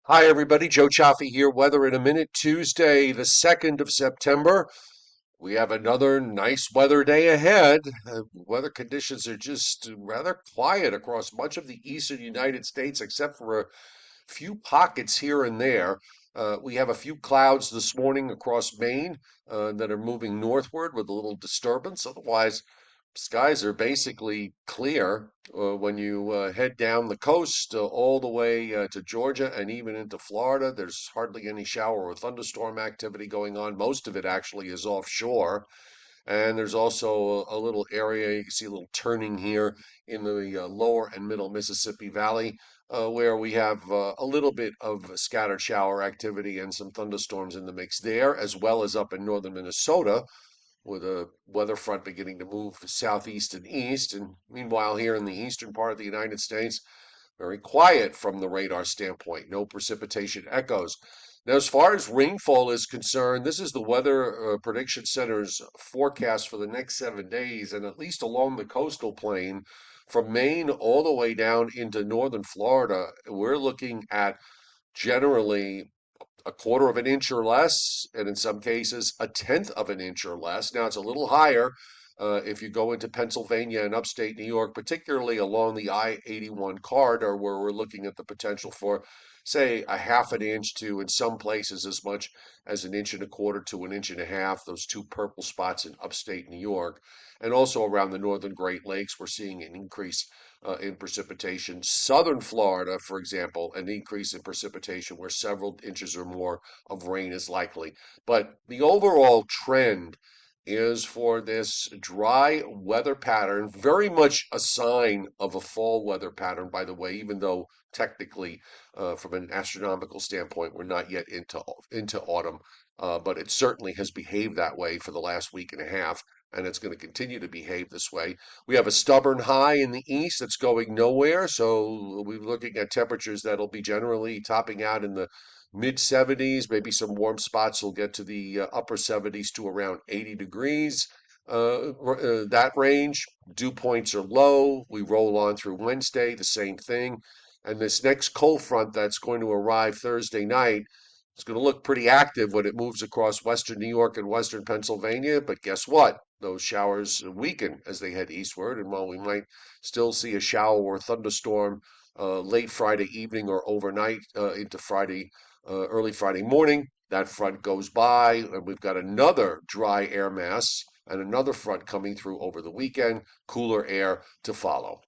Hi, everybody. Joe Cioffi here. Weather in a minute. Tuesday, the 2nd of September. We have another nice weather day ahead. Weather conditions are just rather quiet across much of the eastern United States, except for a few pockets here and there. We have a few clouds this morning across Maine that are moving northward with a little disturbance. Otherwise, skies are basically clear when you head down the coast all the way to Georgia and even into Florida. There's hardly any shower or thunderstorm activity going on. Most of it actually is offshore. And there's also a little area, you can see a little turning here in the lower and middle Mississippi Valley, where we have a little bit of scattered shower activity and some thunderstorms in the mix there, as well as up in northern Minnesota, with a weather front beginning to move southeast and east. And meanwhile, here in the eastern part of the United States, very quiet from the radar standpoint, no precipitation echoes. Now, as far as rainfall is concerned, this is the Weather Prediction Center's forecast for the next 7 days, and at least along the coastal plain, from Maine all the way down into northern Florida, we're looking at generally a quarter of an inch or less, and in some cases, a tenth of an inch or less. Now, it's a little higher if you go into Pennsylvania and upstate New York, particularly along the I-81 corridor, where we're looking at the potential for, say, a half an inch to, in some places, as much as an inch and a quarter to an inch and a half, those two purple spots in upstate New York. And also around the northern Great Lakes, we're seeing an increase in precipitation. Southern Florida, for example, an increase in precipitation where several inches or more of rain is likely. But the overall trend is for this dry weather pattern, very much a sign of a fall weather pattern, by the way, even though technically, from an astronomical standpoint, we're not yet into autumn. But it certainly has behaved that way for the last week and a half, and it's going to continue to behave this way. We have a stubborn high in the east that's going nowhere, so we're looking at temperatures that'll be generally topping out in the mid 70s. Maybe some warm spots will get to the upper 70s to around 80 degrees. That range, dew points are low. We roll on through Wednesday, the same thing. And this next cold front that's going to arrive Thursday night, it's going to look pretty active when it moves across western New York and western Pennsylvania. But guess what? Those showers weaken as they head eastward. And while we might still see a shower or thunderstorm late Friday evening or overnight into early Friday morning, that front goes by, and we've got another dry air mass and another front coming through over the weekend, cooler air to follow.